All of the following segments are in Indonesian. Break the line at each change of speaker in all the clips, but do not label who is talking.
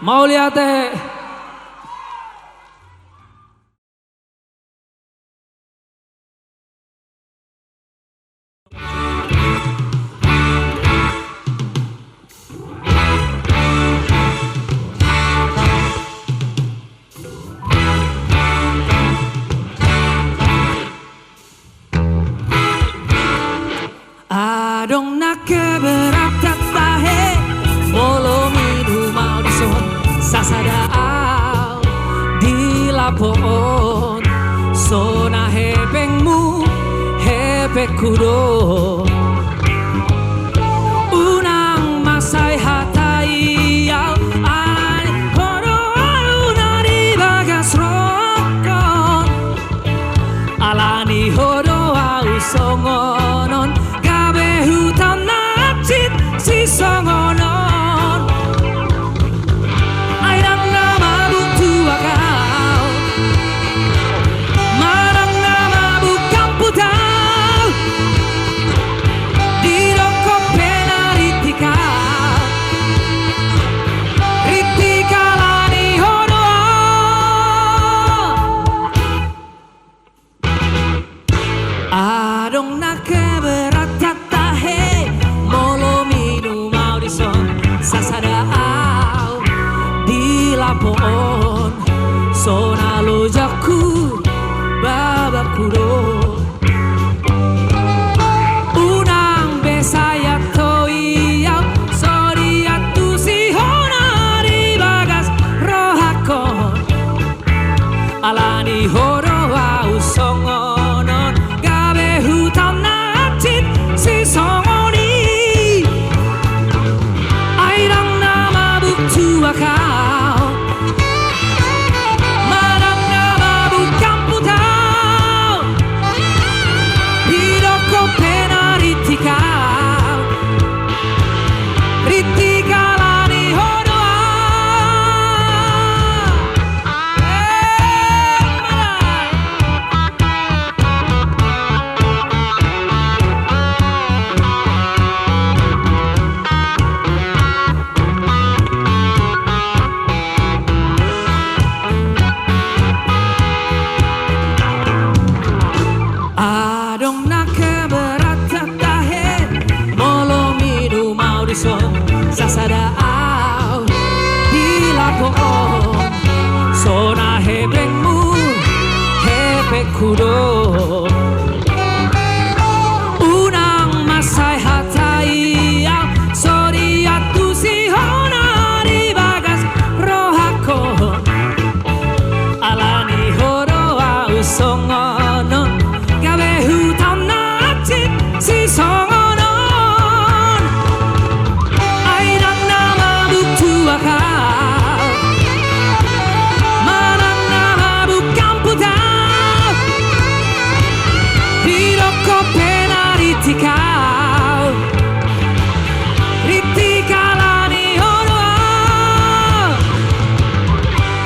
Mau lihat teh. Adong nak keberatan tahe Molo minum mau dison Sasadaaw di lapon Sona hepengmu hepek kudo Unang masay hatayau Alani hodo aluna di bagas rokon Alani hodo au songonon Hutan nacit si songonon Airang nama butuh akal Marang nama bukan putau Di rokok pena ritika Ritika lani hodoa Adong nak keberatan Sasadaaw di lapon Sona lojaku babakudo Unang besaya toiyaw Soriatu si hona di bagas rohakon Alani horoa usongonon Gabe hutan nacit si songoni Kau Marang nama bukan putau Hidoko pena ritika Ritika lani hodoa Sasadaaw di lapon Sona hebengmu hepek kudo Unang masay hatayau Soriatu si hona di bagas rohakon Alani horoa usongonon Gabe hutan nacit si songonon Marang nama bukan putau Hidoko pena ritika Ritika lani hodoa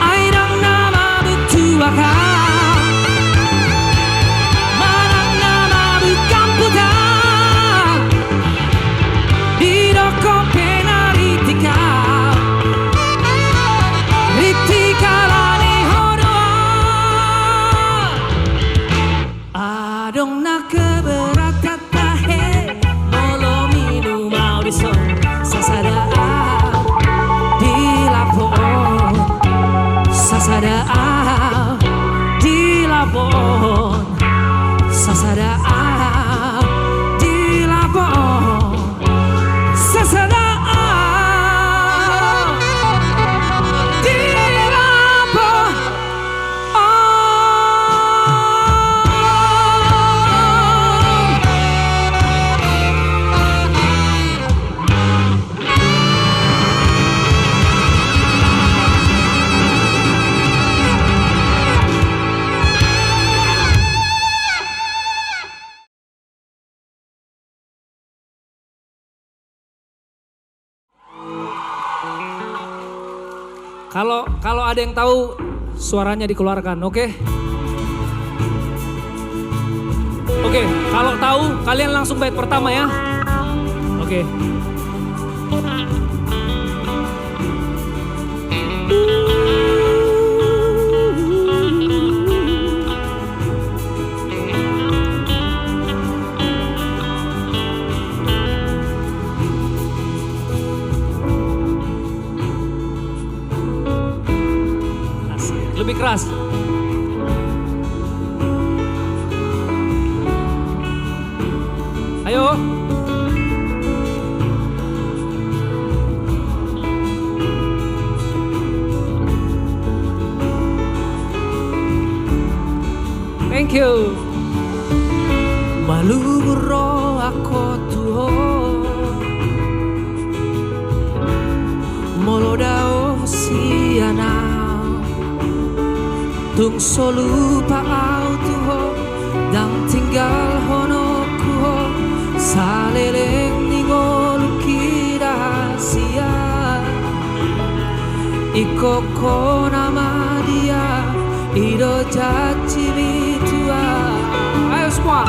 Airang nama butuakau Marang nama bukan putau Hidoko pena ritika Adong nak keberatan tahe Molo minum mau dison Sasadaaw di lapon Sasadaaw di lapon Sasadaaw di lapon Sasadaaw Kalau ada yang tahu suaranya dikeluarkan, oke? Oke, kalau tahu kalian langsung bait pertama ya. Oke. Lebih keras. Ayo. Thank you. Maluguro ako tuho molodao siana tung solupa au tuho dang tinggal hono kuho saleleng ningolu kira sia ikoko nama dia ido jati mitua. Ayo semua.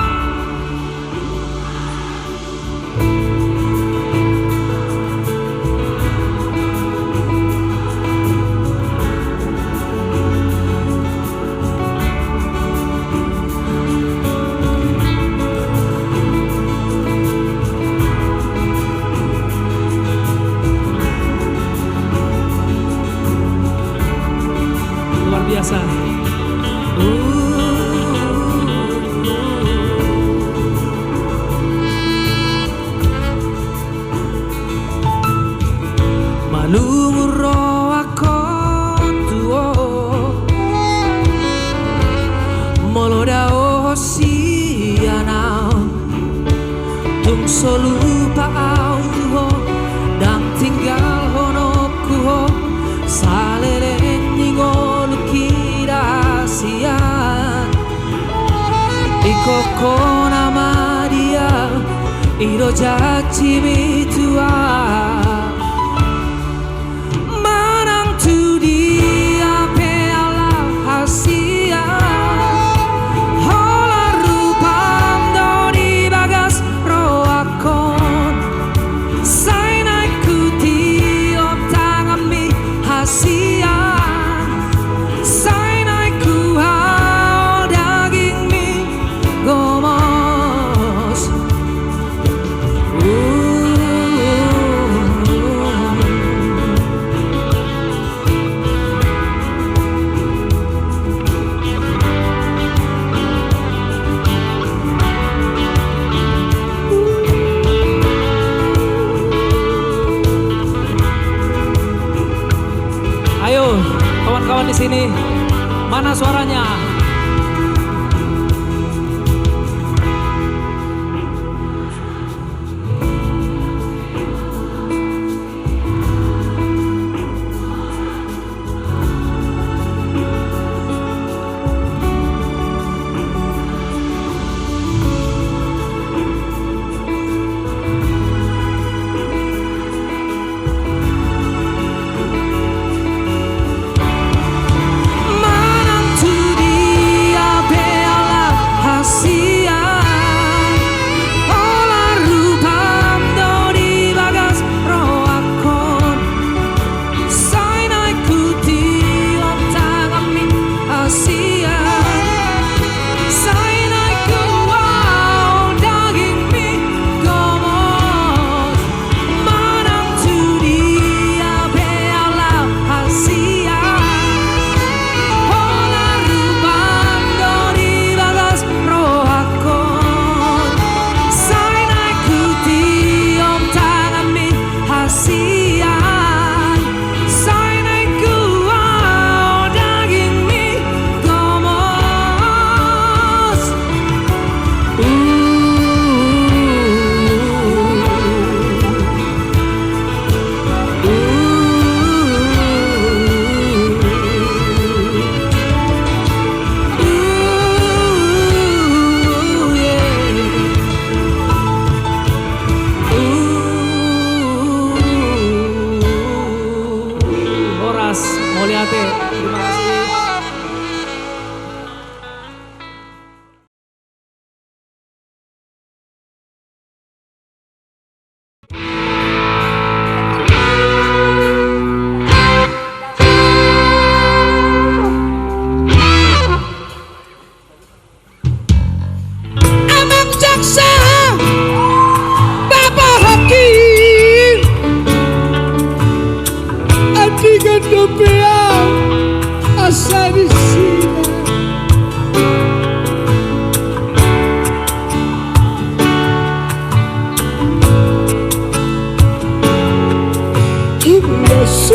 Luar biasa. Malumuro ako tuo molodao siana tung solupa au tuho dang tinggal hono kuho saleleng ningolu kira sian ikoko nama dia ido jati mitua. Ayo, kawan-kawan di sini, mana suaranya?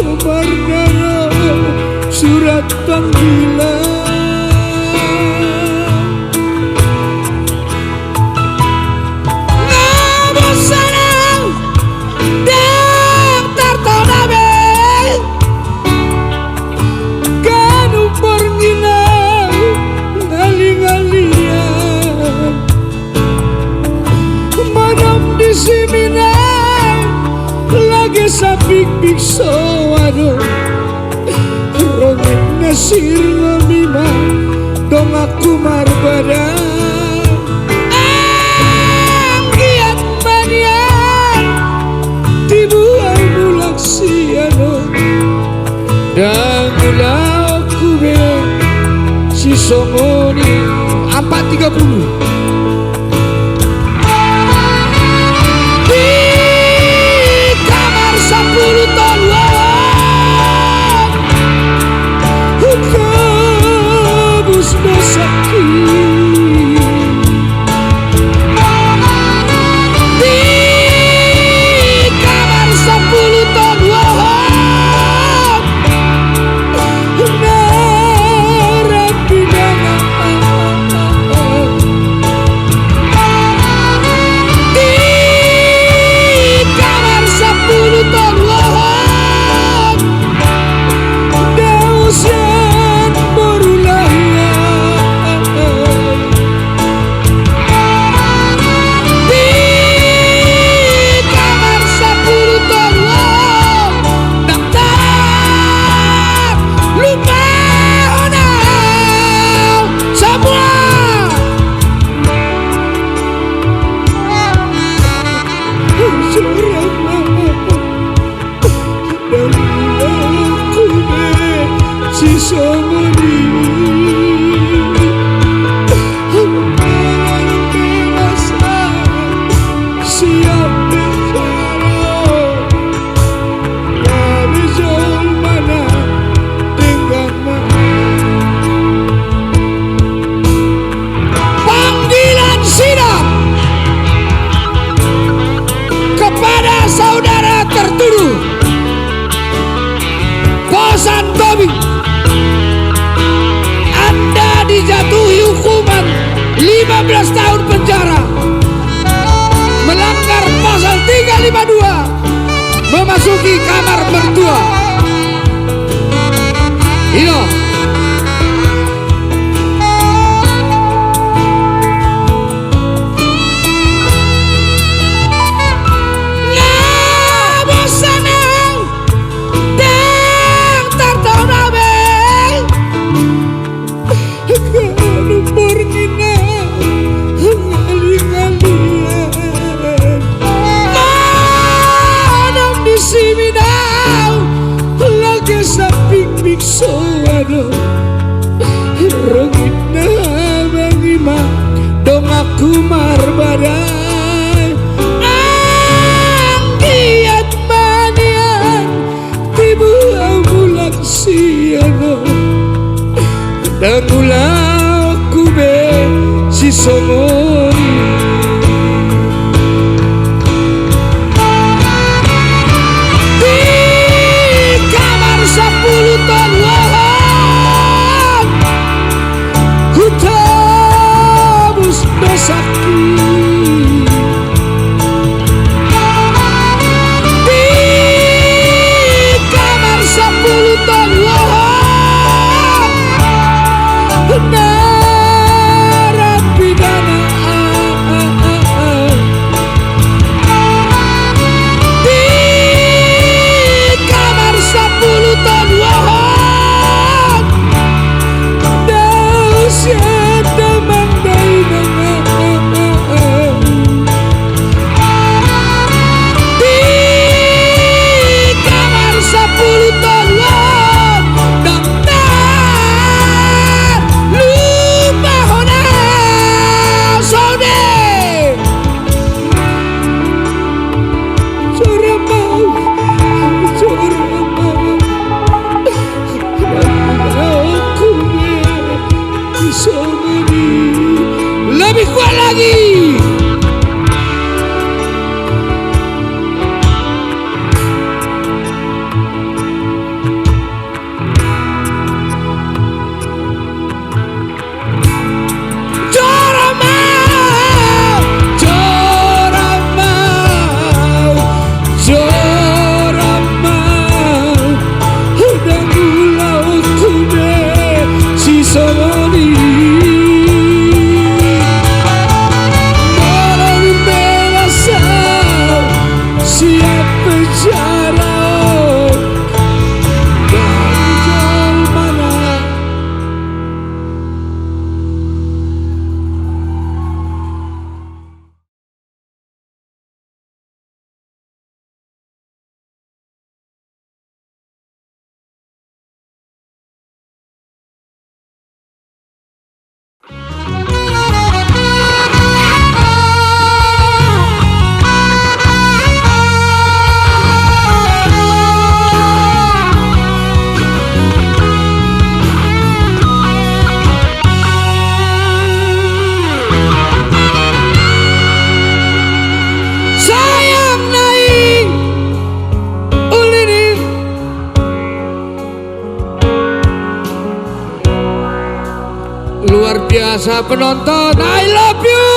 Mardana surat panggilan. Ngabosanang daftar tonabe kanu perginang ngaling-ngalian madam di siminang lagi sapik-pik sawado rongit nasir ngamima dong aku marbada angkiat manian dibuang mulak siano dan ulah aku be si songoni 430 Anda dijatuhi hukuman 15 tahun penjara melanggar pasal 352 memasuki kamar mertua. Ino rongit na bangima dong aku marbadai angkiat manian tibu amulak siano dan ulah aku be si songoni di kamar 10 ton sakit di kamar 10 ton Rasa penonton I love you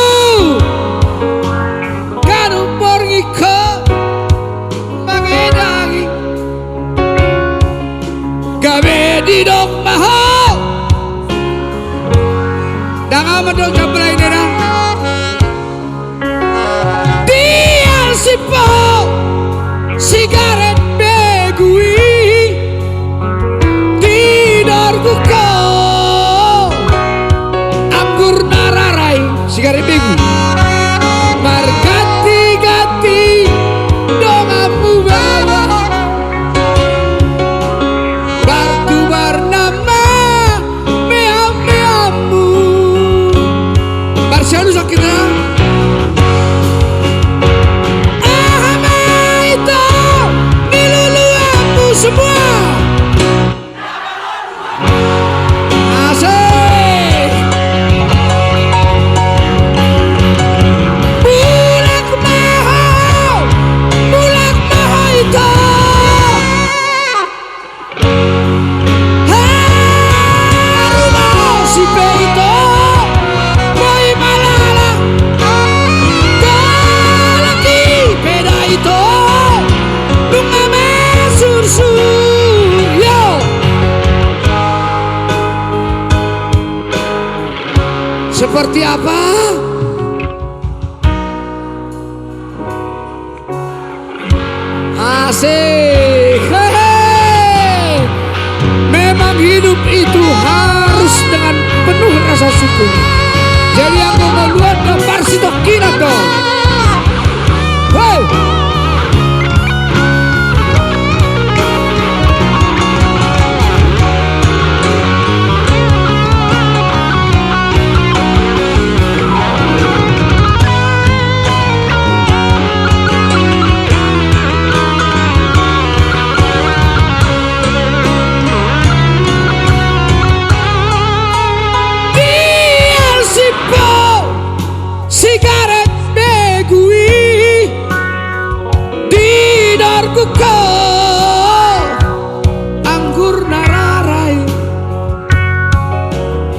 kan umur ngikut mengenangi gawe di dok mahal dangan mendok campur ini dah dia si pohon sigaret begui tidur kau anggur nararai sigaret begu margati-gati dongamu bawa batu bernama meam-meamu Marsianu sakitnya itu miluluamu semua seperti apa? Asik. Hehehe. Memang hidup itu harus dengan penuh rasa syukur. Jadi aku mau luar gambar sitokin dong. Hey. Sigaret begui di darku kau anggur nararai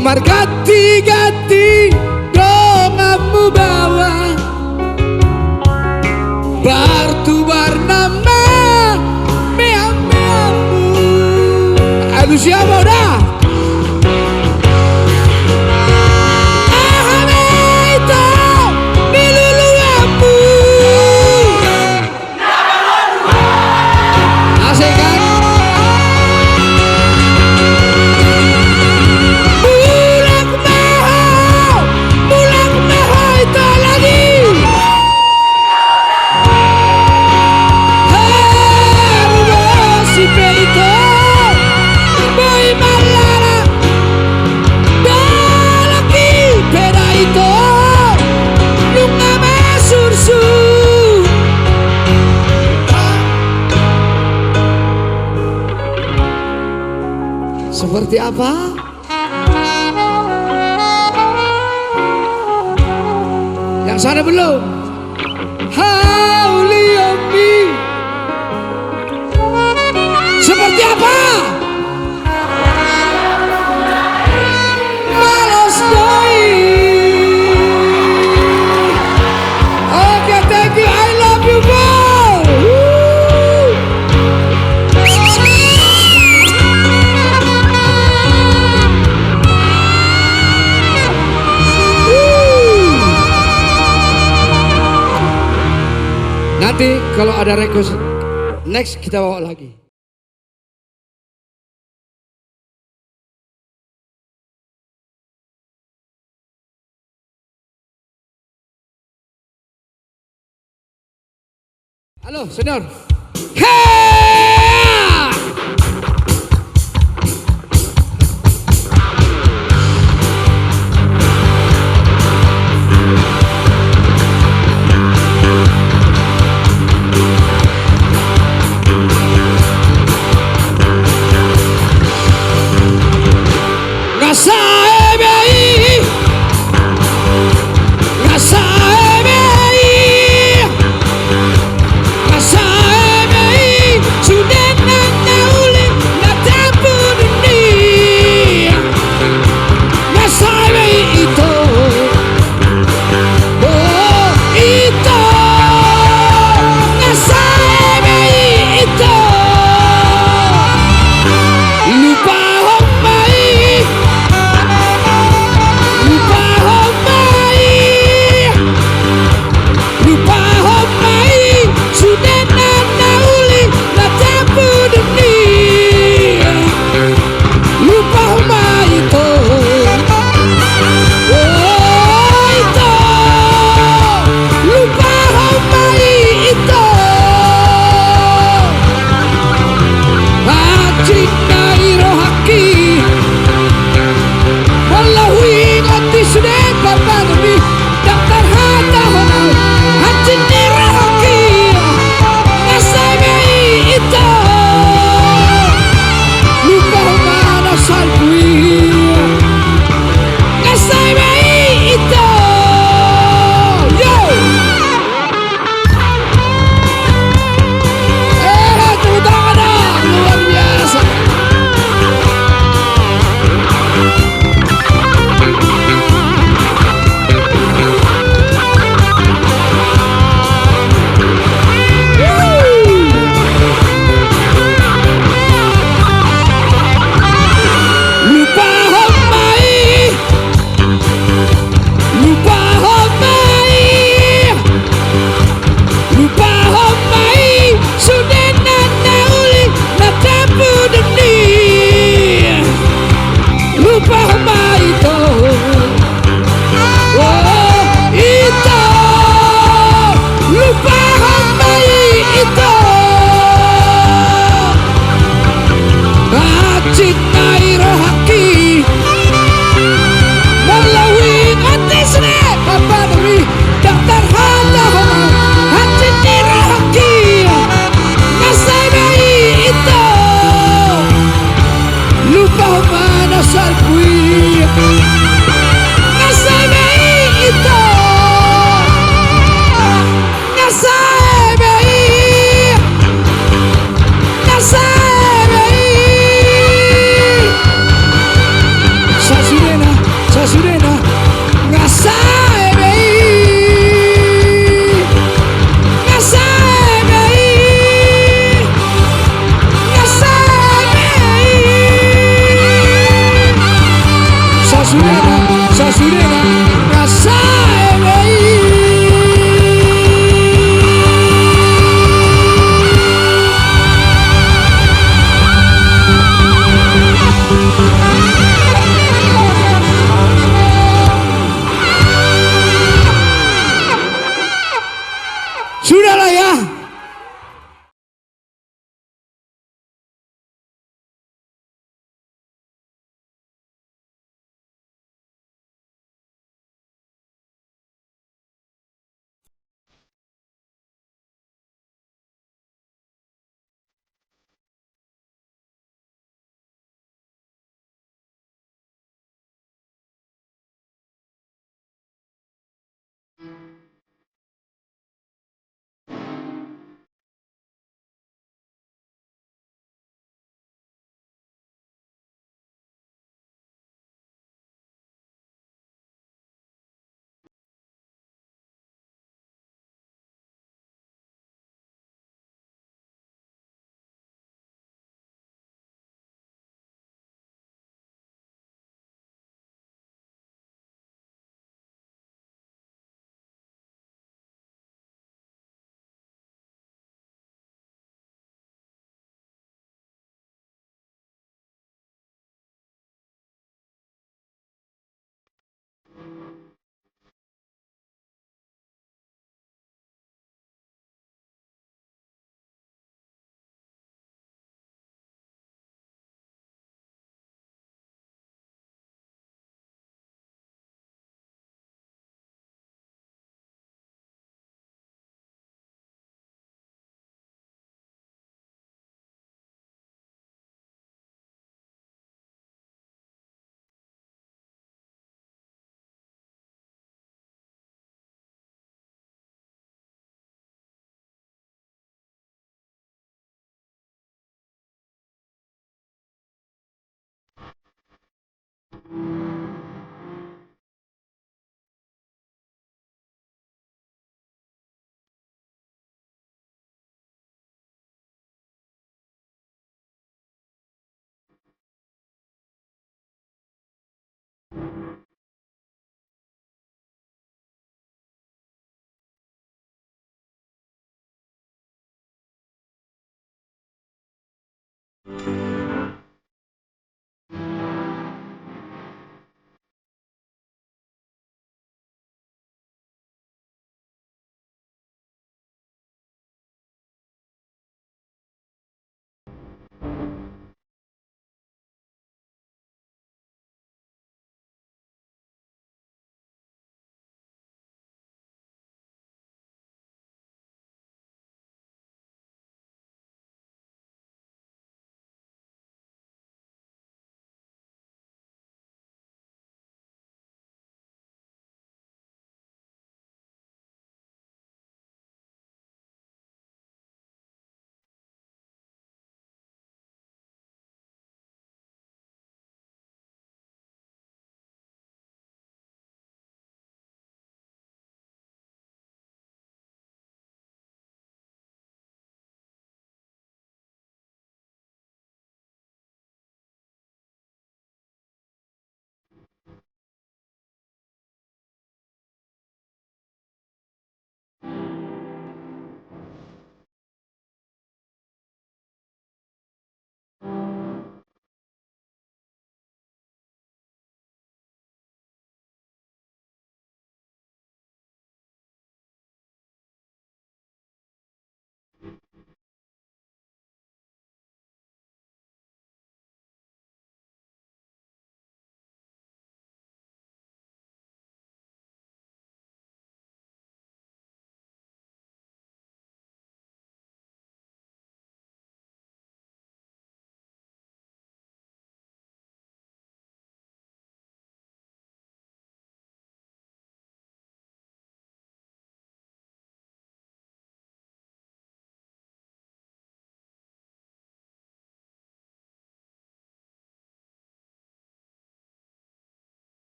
margati-gati dongamu bawa bartu bernama meam-meamu aduh siapa dah seperti apa? Yang sana belum? Hauliomi seperti apa? Malas doi. Oke, thank you, I love you bro. Nanti kalau ada request next kita bawa lagi. Halo senior. Ngasae bei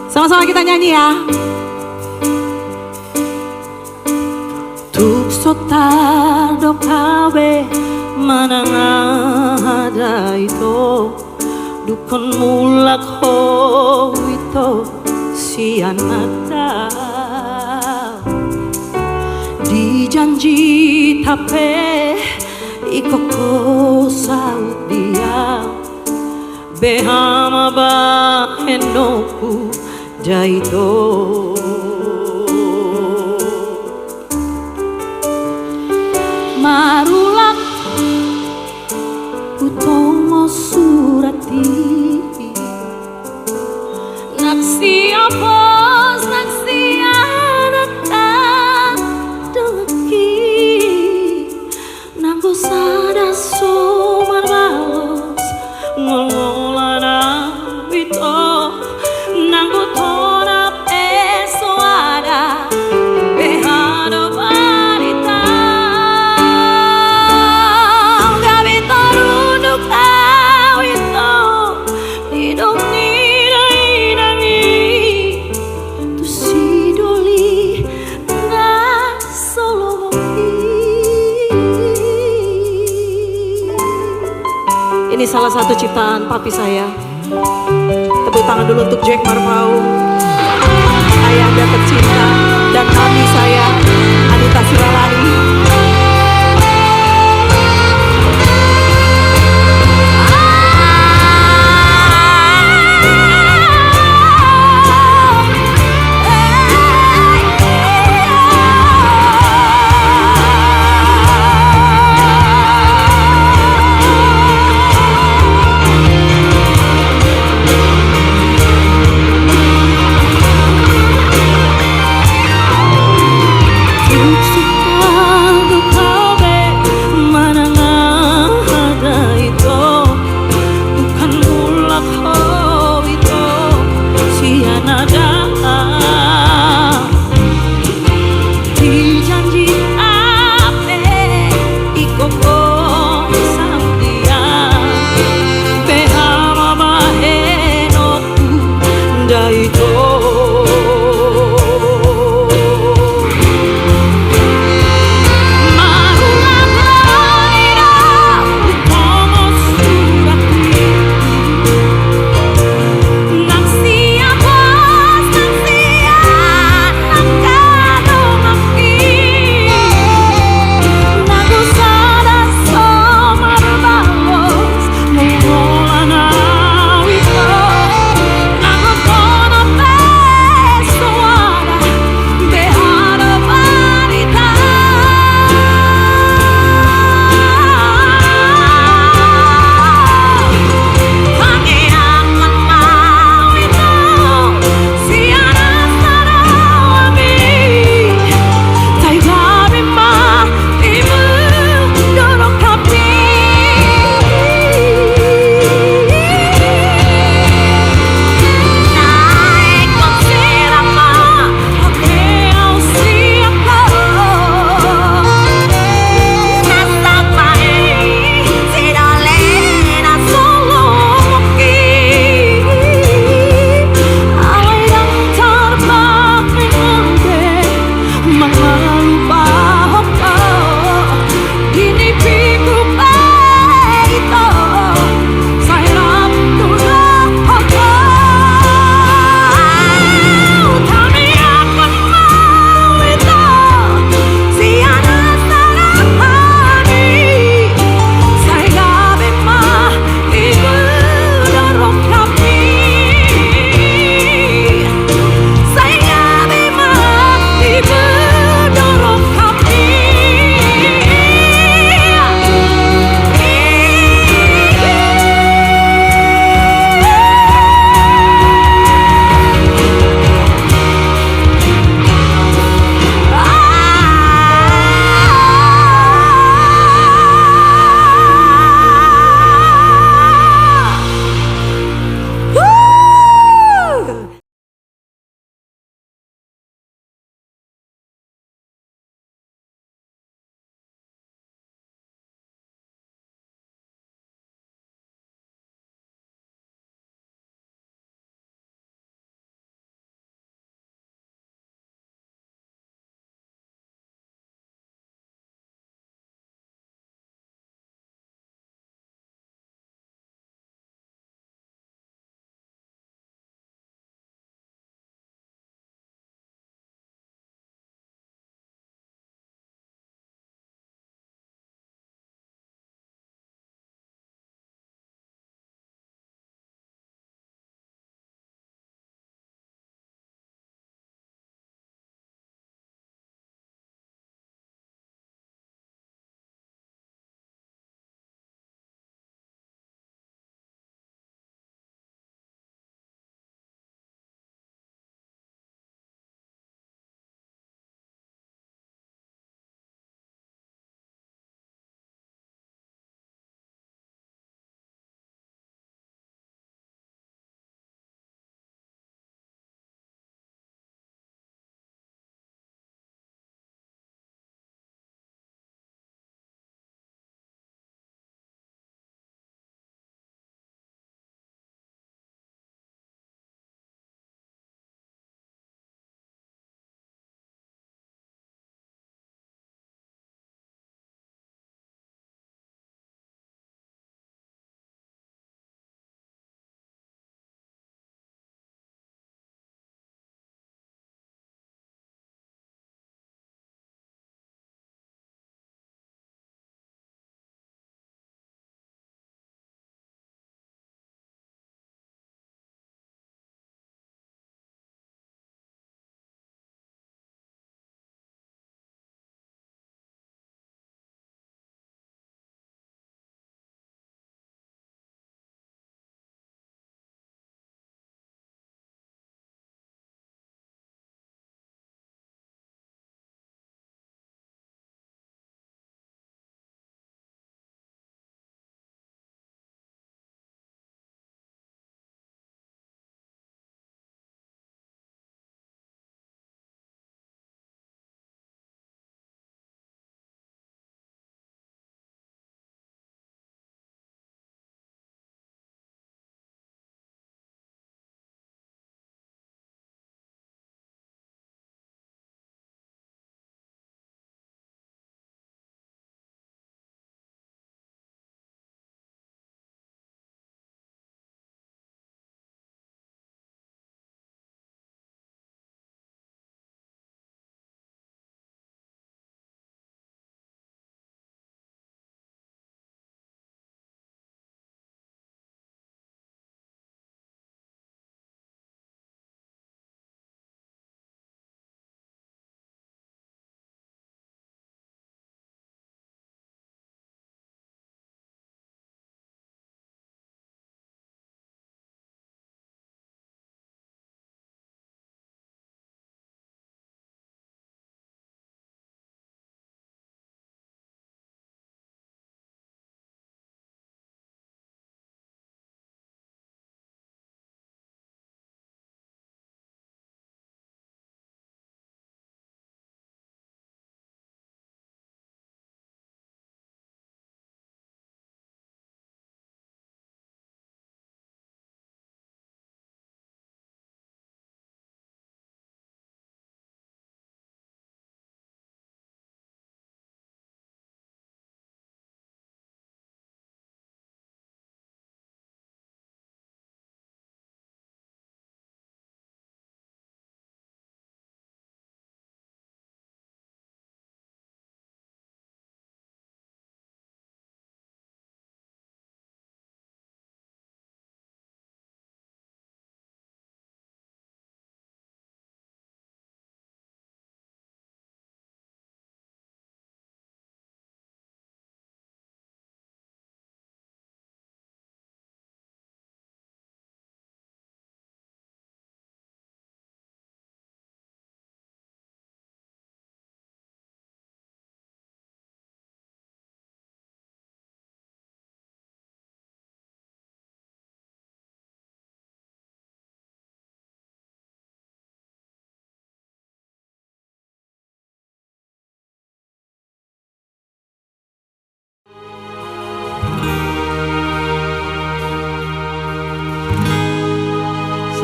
Sama-sama kita nyanyi ya. Tuk sotar do kabe manang ada itu dukun mulak ho itu sianata dijanji tape ikoko saud dia behama ba enoku jaito marulak utomo surati naksi apos naksi anata dengki nanggo sada somar balos ngololana wito nanggo tonap eso ada behado barita gabi torunuk awito nidong nirai tu sidoli na solomoki. Ini salah satu ciptaan papi saya. Tepuk tangan dulu untuk Jack Marpau, ayahanda tercinta, dan mami saya, Anita Silalani.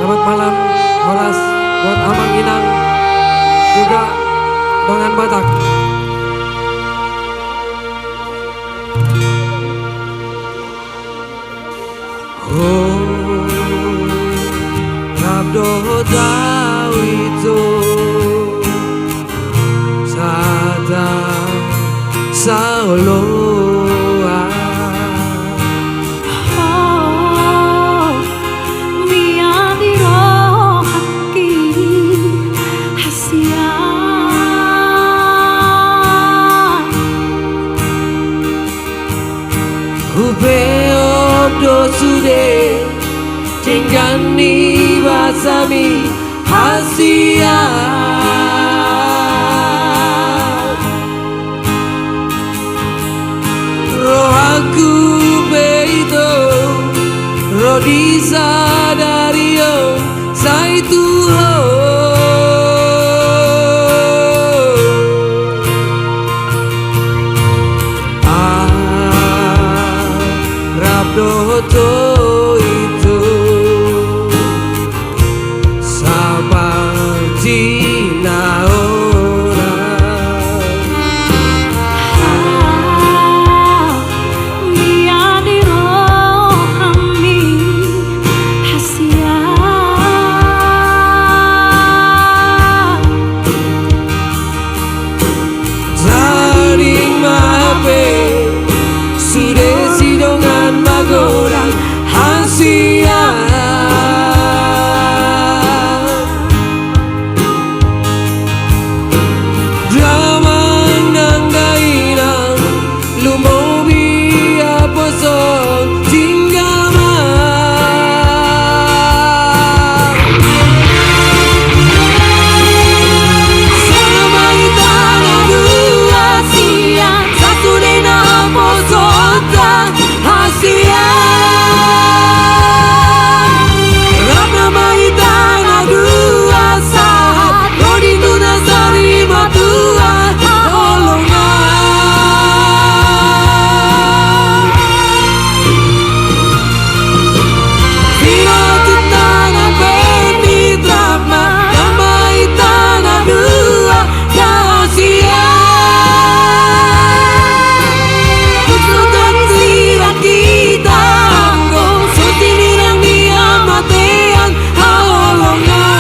Selamat malam Horas buat Amang Inang juga Dongan Batak. Oh, Rabdo tahu itu Sada Sauloa.
Oh, biar dirohaki hasian.
Kubeodo sude Tingani basami hasian. Rohaku beito Rodisa dario Saituho. Rabdo itu seperti
Biar dirohami hasian.
Jaring mape sudah sidongan magorang hasian. Dramang nang dainang lumobi aposong tinggal sampai tanah dua siang satu dena posota hasian. Rabna mai tanah dua saat Rodi tuna sari matua holongan. Bila tu tanah beni drama damai tanah dua hasian. Kutukan sirat kita anggo sotinirang dia matean holongan.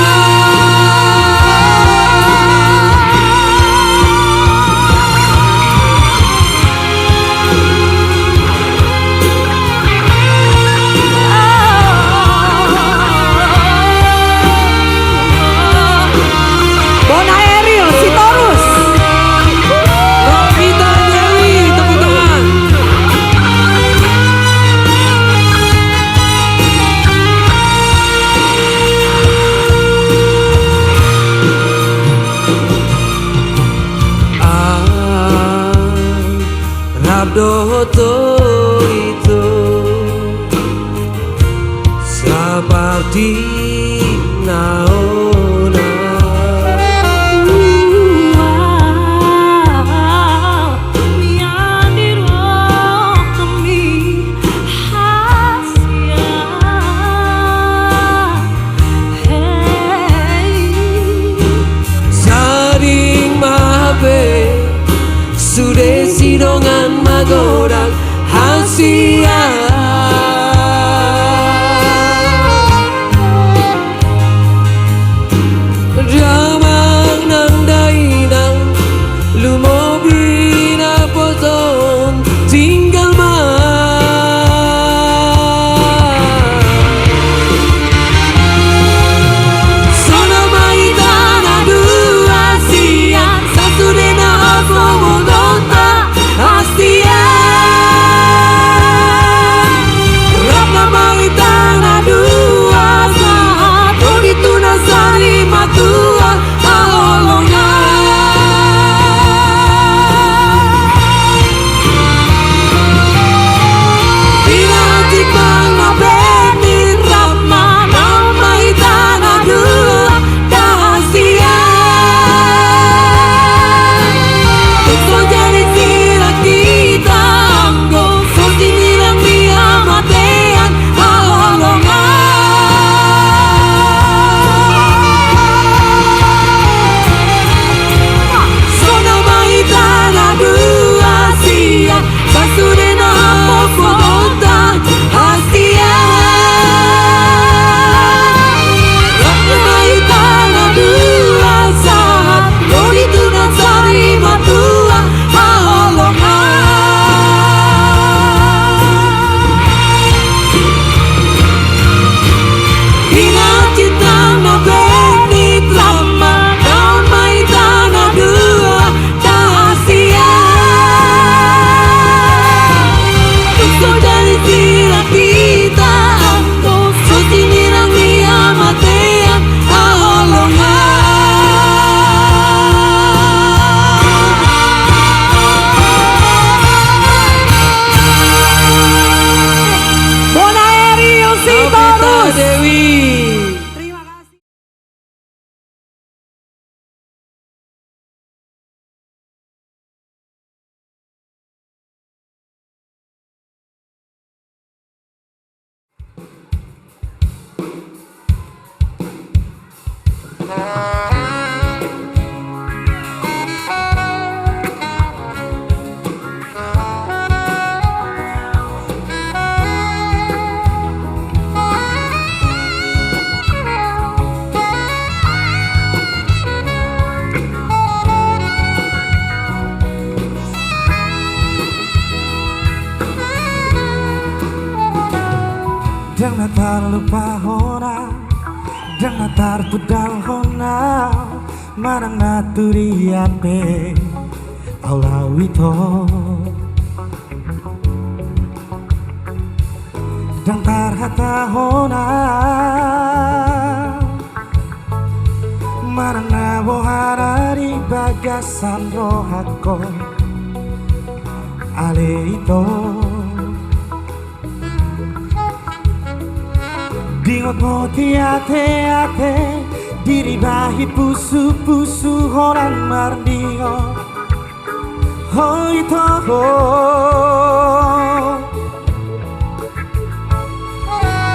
Bona Eril Sitorus.
Rokita Dewi tepuk tangan. Rabdo itu seperti naona.
Biar dirohami hasian. Hey.
Saring mabe sudah sidongan magorang hasian.
Jangan terlupa hona, jangan terpedal hona, marang naturi ape, aulawito. Jangan terhata hona, marang nabohara di bagasan rohako, ale ito. Dingot mo tiate-ate diribahi pusu-pusu orang mardingo. Oh ito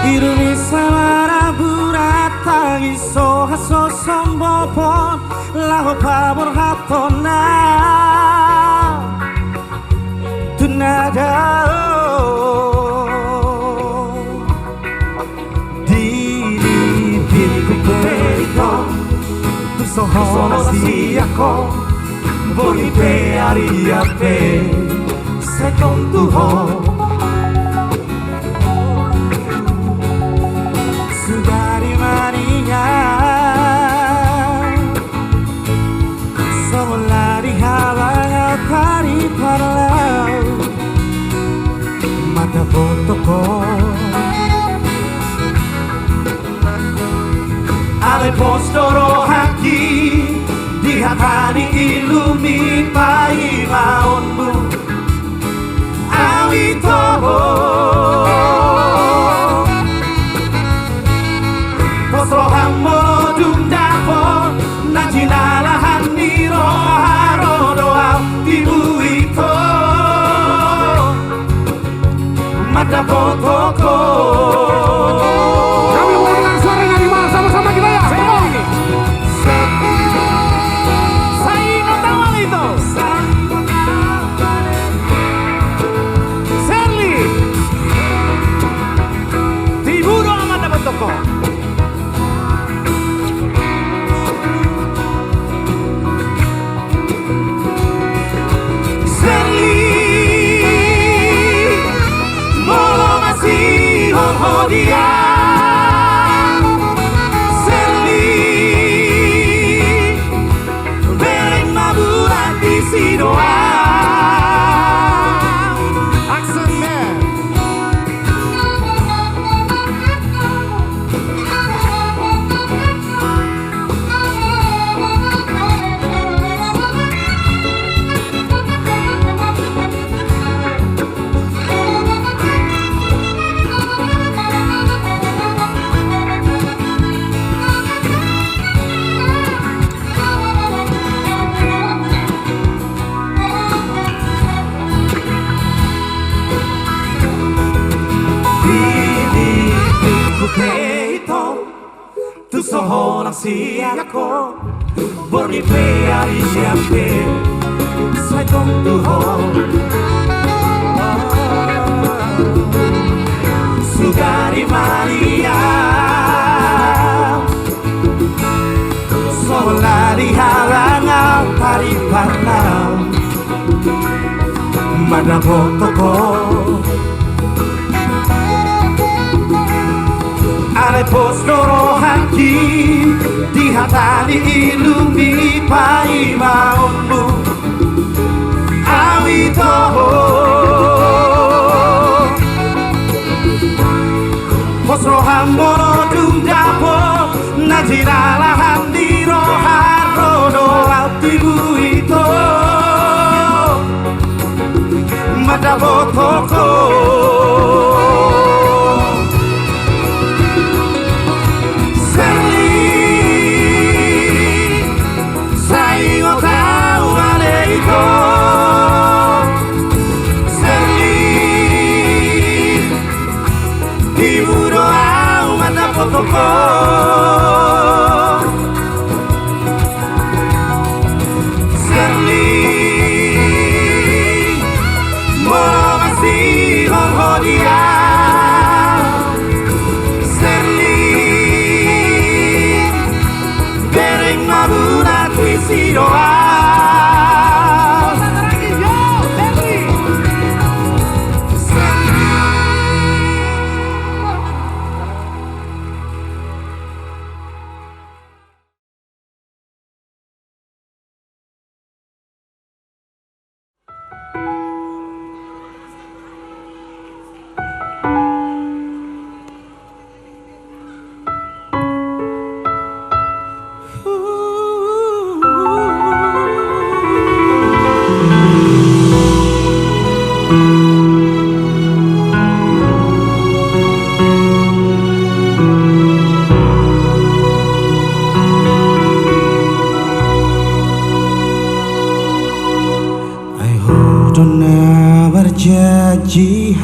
irumi samara burata iso haso sombopon laho pabor hatona tunada. Sono si ako Bonipe ariape Secondo ho Sugari maninya Somolari halang Tari parlau Mata fotoko Ale postoro haki di hatani ilumi pai maunmu awito postoro hammo dumdapo najinala haniro harodo tibu ito mata fotoko. Tu sono si ako Bonipe ariape Secondo ho Sugari Maria Solari halangan Tari parlau Mana fotoko Ale postoro haki di hatani ilumi pai maunmu awito postoro hammono dumdapo najinala handiro harodo altibu ito madabotoko.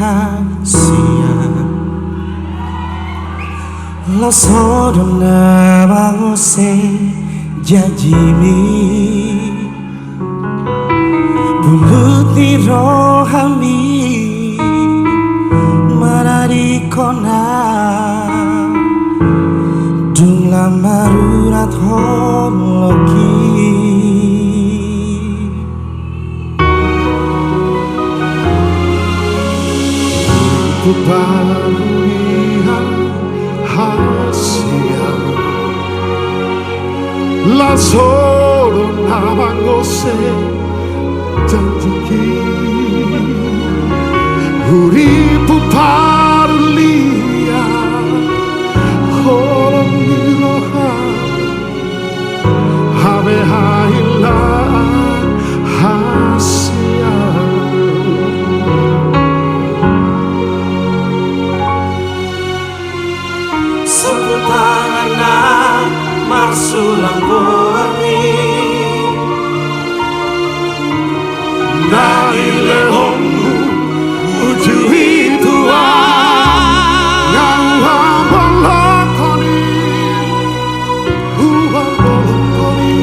rahasia lo sodona bangose jajimi bulut ni rohami marari kona jumla marurat holoki
ku baru lihat hasil la solo navangose janji uripu parulia holong miroha habe haila hasil
tangan marsulang warni nari lehongmu uju hitua
ngawa bolokoni huwa bolokoni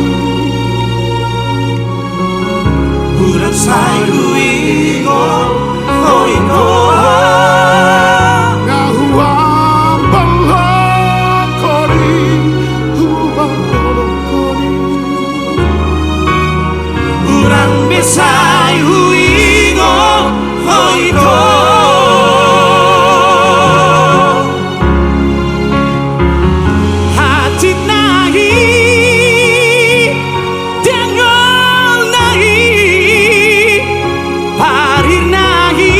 bulan sayu igo koiko sai huigo hoiko hati nahi dengol nahi parir nahi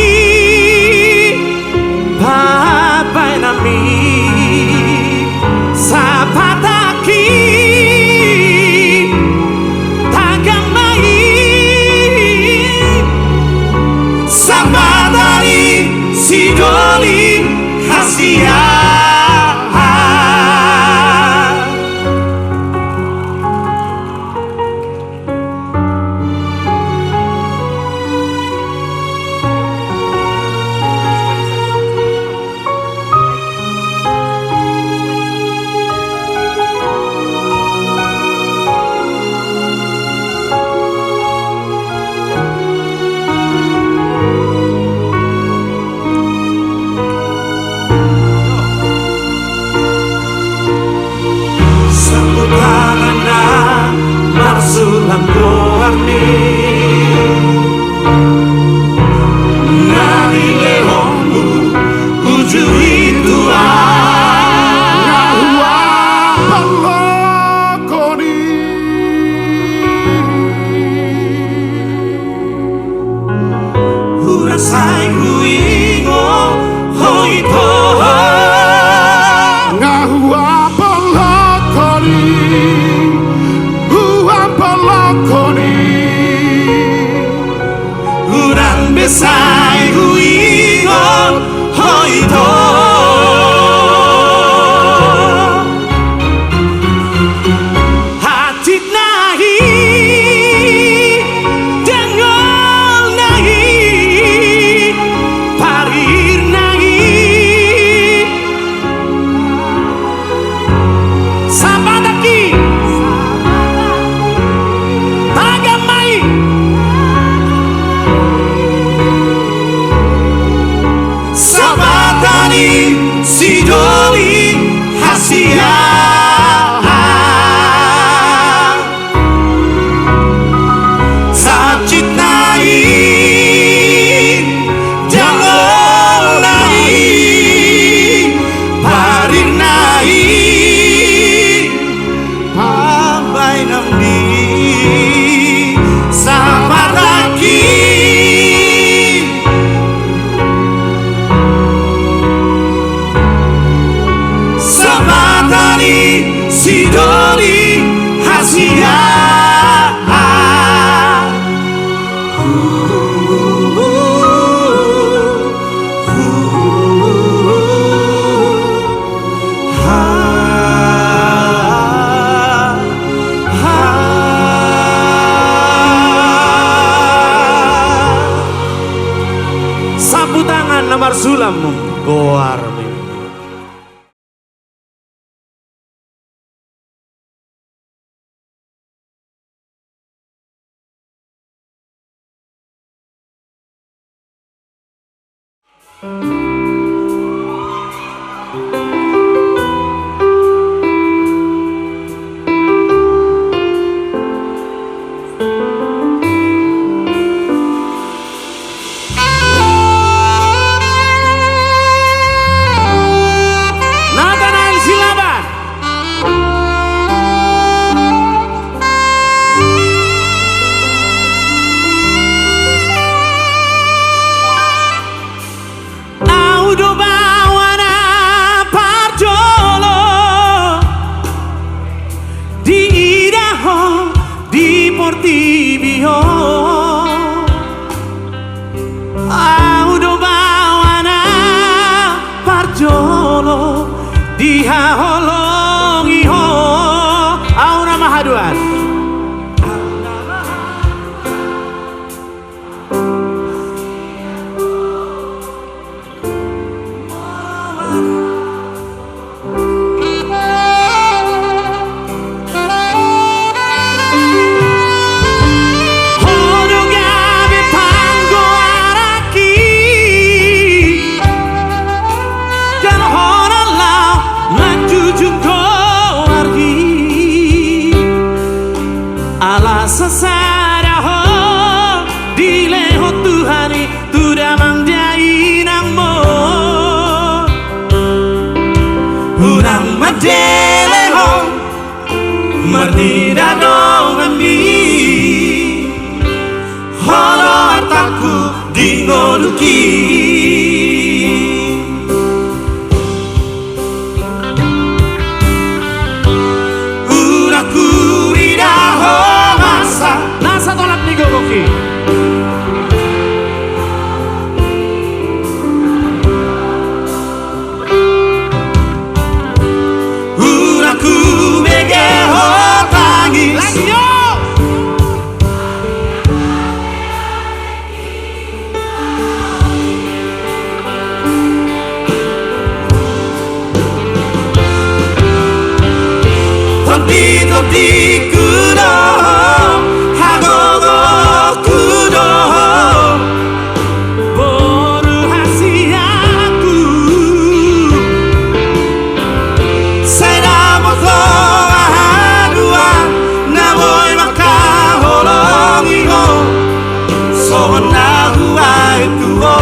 papai nami sapataki Sidoli hasia marsulang warni nari lehongmu uju hitua
ngawa bolokoni
urasai huingo hoito
ngawa bolokoni
urang besai huigo hoito hati nahi dengol nahi parir nahi sabadaki Sidoli hasia Sajit nai Jalol nai Parir nai Pabai namdi Sabaraki Sabatari
Nathanael Silaban.
Audo bawana parjolo di Idaho di Portibio. Audo bawana parjolo di Haholongiho. Auna Mahaduan. Hodogabe panggo araki dan honalau manjujung ko argi ala sasaraho dileho Tuhani tuda mangjai nangmo urang madeleho merdida dong ami holo artaku dingoluki uraku idaho masa
Nasa tolak nigo koki.
uraku megeho tangis
Lagi yo.
Toti kudo hagogo kudo boru hasiaku sedamo toa namoy makaholongiho sona huai tuo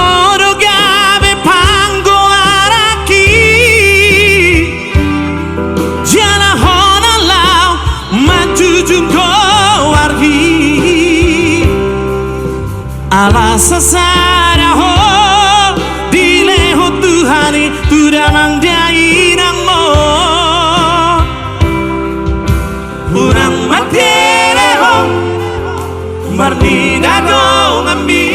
Hodogabe panggo araki jana honalau manjujung ko argi ala sasaraho dileho Tuhani tuda mangjai nangmo urang mateleho merdida dong ami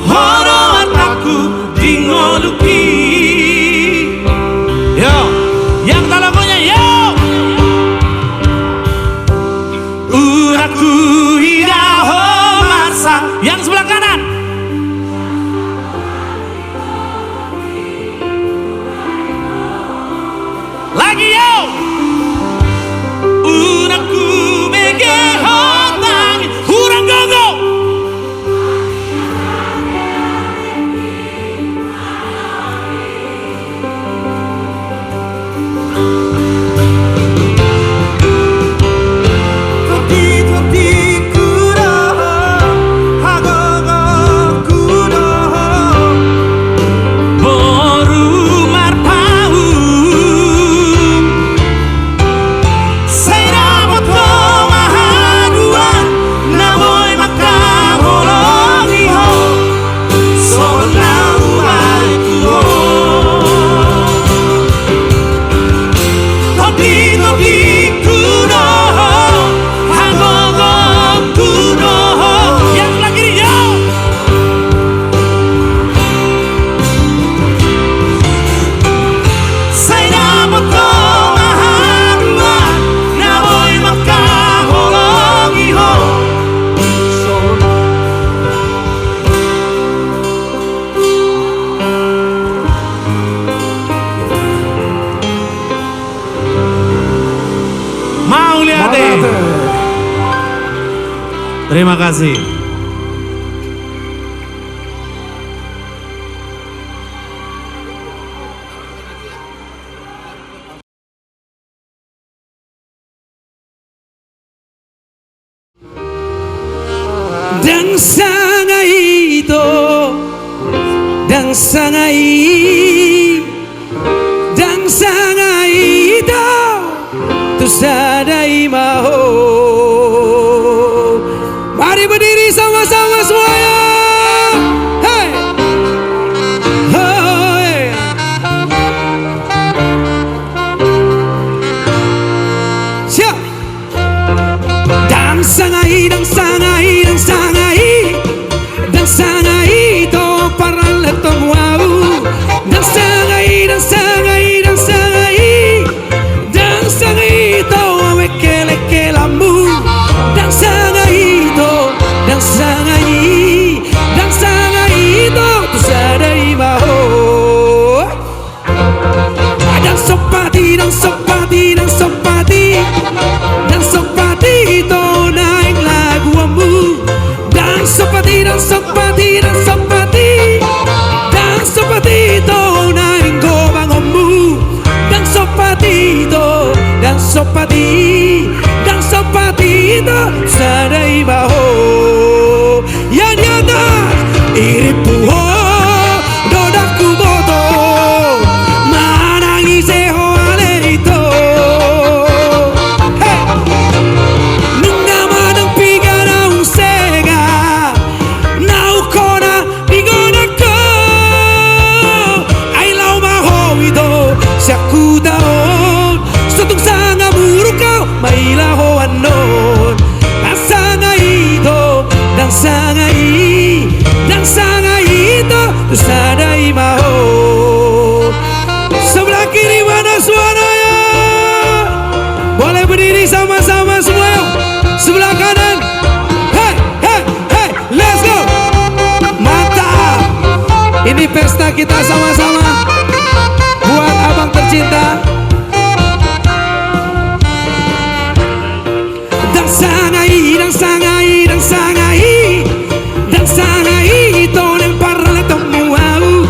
horo artaku dingoluki. Yo, yang talagonya yo. Uraku idaho masa.
Yang sebelah kanan.
Lagi yo. Uraku megeho tangi urang gogo. Toti kudo hagogo Terima kasih.
Dan sangai itu, dan sangai, dan sangai itu, tu sadai maho. Mari berdiri sama-sama semuanya. Hey, oh, hey. Siap. Dan sangai, dan sangai, dan sangai, dan sangai to para letomwau. Dan sangai, dan sangai, dan sangai, dan sangai to wekele kelamu. Dan sangai to, dan sangai, dan sangai to tu sadai maho. Dan sopati, dan sopati, dan sopati, dan sopati to naik laguamu. Dan sopati, dan sopati, dan sopati, dan sopati to naik gobangomu. Dan sopati to, dan sopati, dan sopati to sadai maho. Yang di atas iripuho dodaku boto manangise hoale itu. Hey, nunga madang pigana unsega nau kona digona ko. Ai lau maho itu siaku daon sotung sanga buruk kau mailaho anon. Dan sangai itu, dan sangai, dan sangai itu tu sadai maho. Sebelah kiri mana suaranya? Boleh berdiri sama-sama semuanya. Sebelah kanan. Hey, hey, hey, let's go. Mantap. Ini pesta kita sama-sama. Buat abang tercinta. Dan sangai, dan sangai, dan sangai, dan sangai itu yang para letomwau.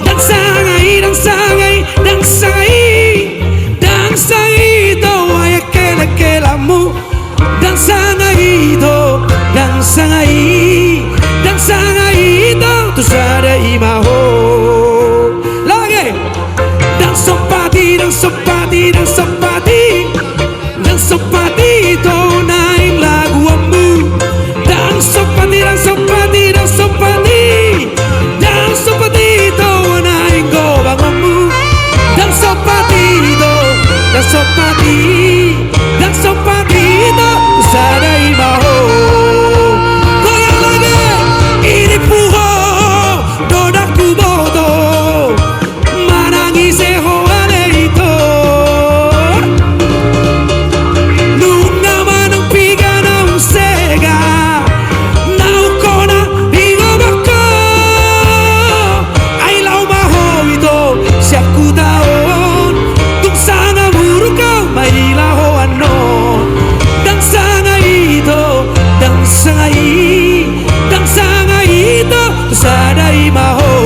Dan sangai, dan sangai, dan sangai, dan sangai itu wayakele kelamu. Dan sangai itu, dan sangai, dan sangai itu tu sadai maho. Lagi. Dan sopati, dan sopati, dan sopati, dan sopati itu naik laguamu. Dan sopati, dan sopati, dan sopati, dan sopati itu naik gobangomu. Dan sopati itu, dan sopati, dan sopati itu sadai maho. Goyang lagi, ini puho dodaku boto manangise hoale itu. Nunga manang pigana unsega nau kona digobako. Ai lau maho itu siaku daon tung sana buruk kau mailaho anon. Dan sangai itu, dan sangai, dan sangai itu tu sadai maho.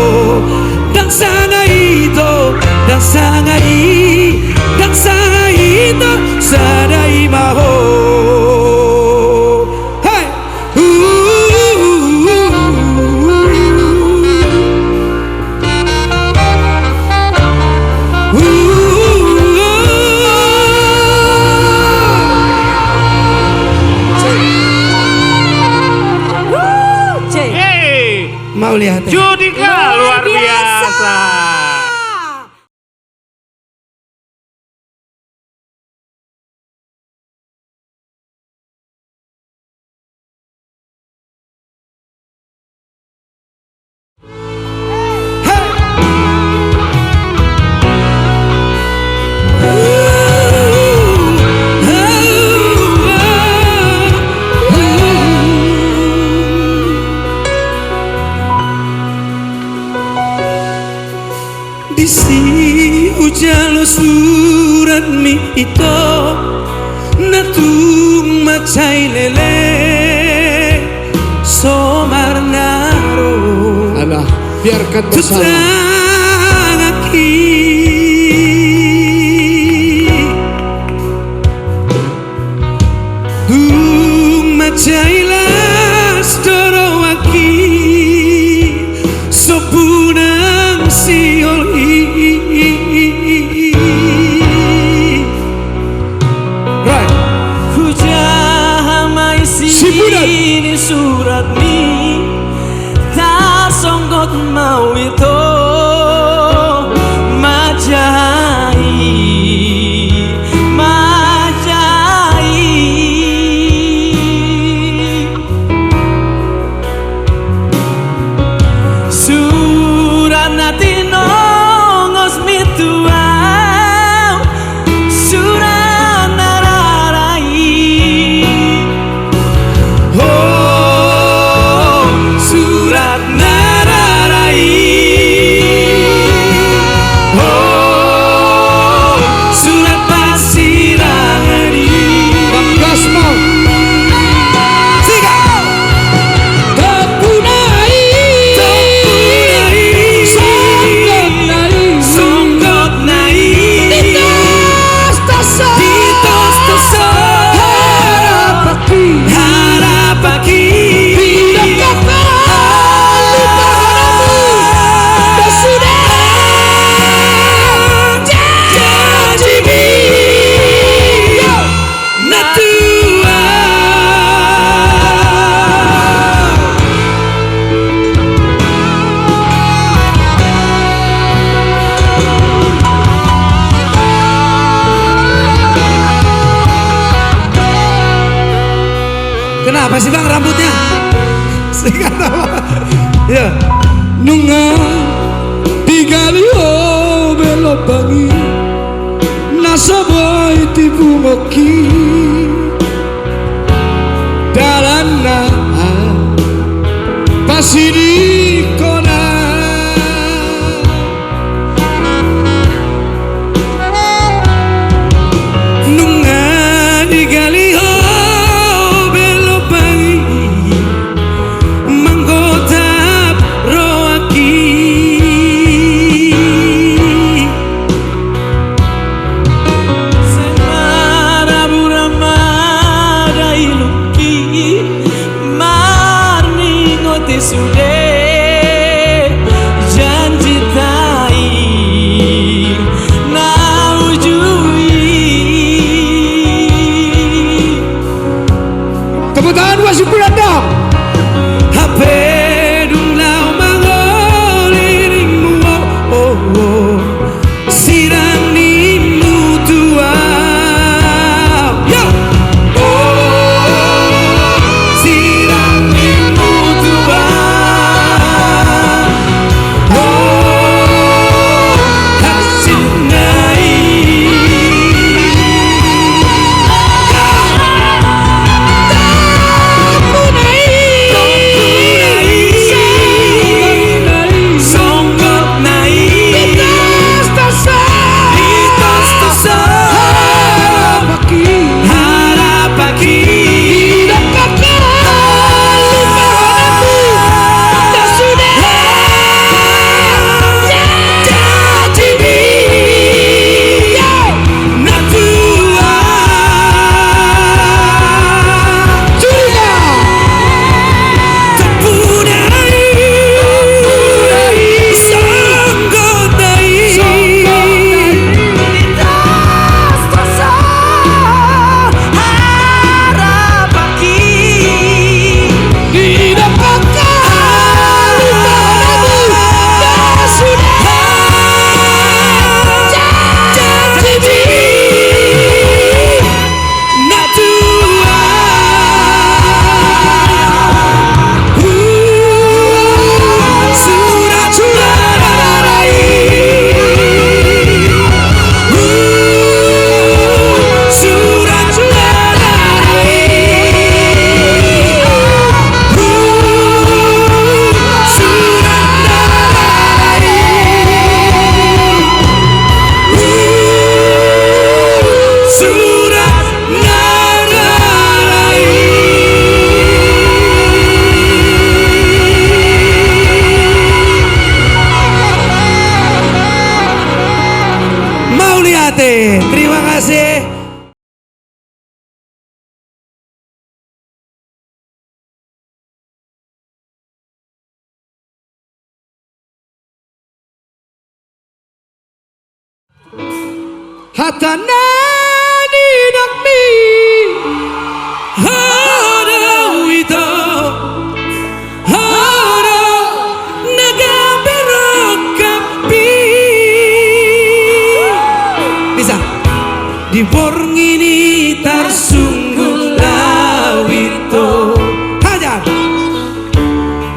Dan sangai itu, dan sangai, dan sangai itu sadai maho. Hey,
Cek.
Hey,
mau lihat ya?
Judika luar biasa.
Disi ujalo surat mi ito natung macay lele
biarkan bersama.
Tutang aki Macailas doro aki Sopunang sioli. Right.
Hujahamai sini surat mi tak songgot mau itu surat nati nongos mituau surat nararai
Oh, surat nararai. Oh, surat pasirangani.
Gasmo
Siga.
Tepunai
Songkot nai. Songkot nai. Titos toso. Harapaki. Kenapa sih bang rambutnya? Singkat apa? Ya.
Nunga Tigalio belobangi Nasabay tibumoki Dalana Pasidikona
Nunga digalio belobangi Manggotap roaki
Semara buramada iluki marni ngote sude janji tai naujui
Tepuk tangan buat si Puranda.
Hape dunglau mangolirimu. Oh, oh. Sirang nimu tua. Yo. Oh, sirang nimu tua.
hatana di dakmi
Hara wito Hara nagabero kapi. Bisa di borngini tarsungguh lawito hajar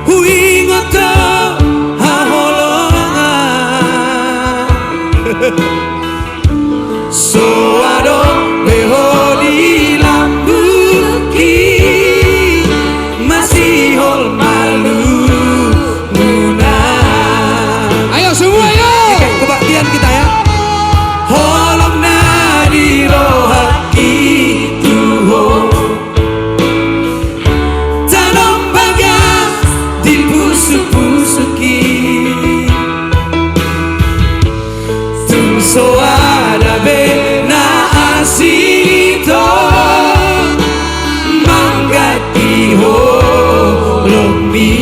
huingoto haholongan soado behodi lambuki masih hol malu muna.
ayo semua yo
Kebaktian kita ya. Holong nadi rohaki tuho tanam bagas di busuk-busuki Tumso ada bena asito manggati holomi.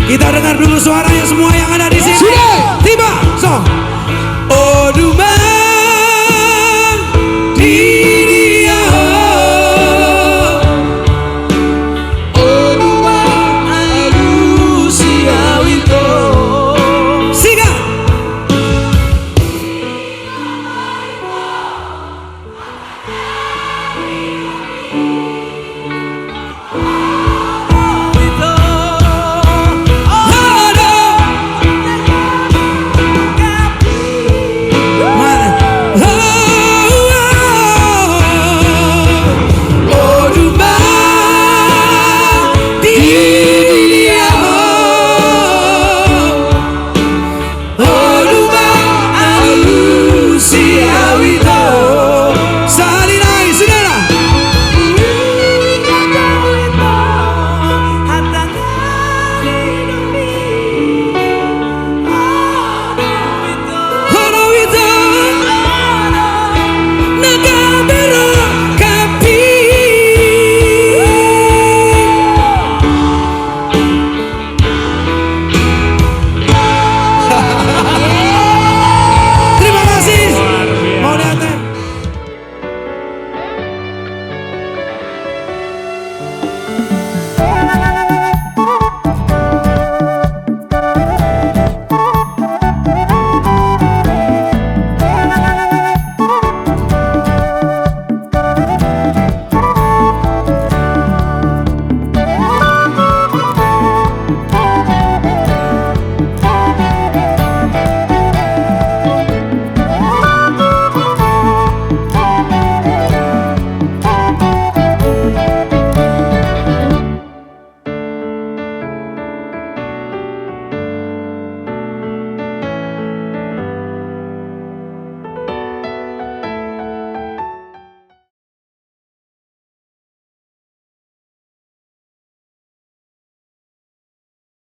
Kita dengar dulu suara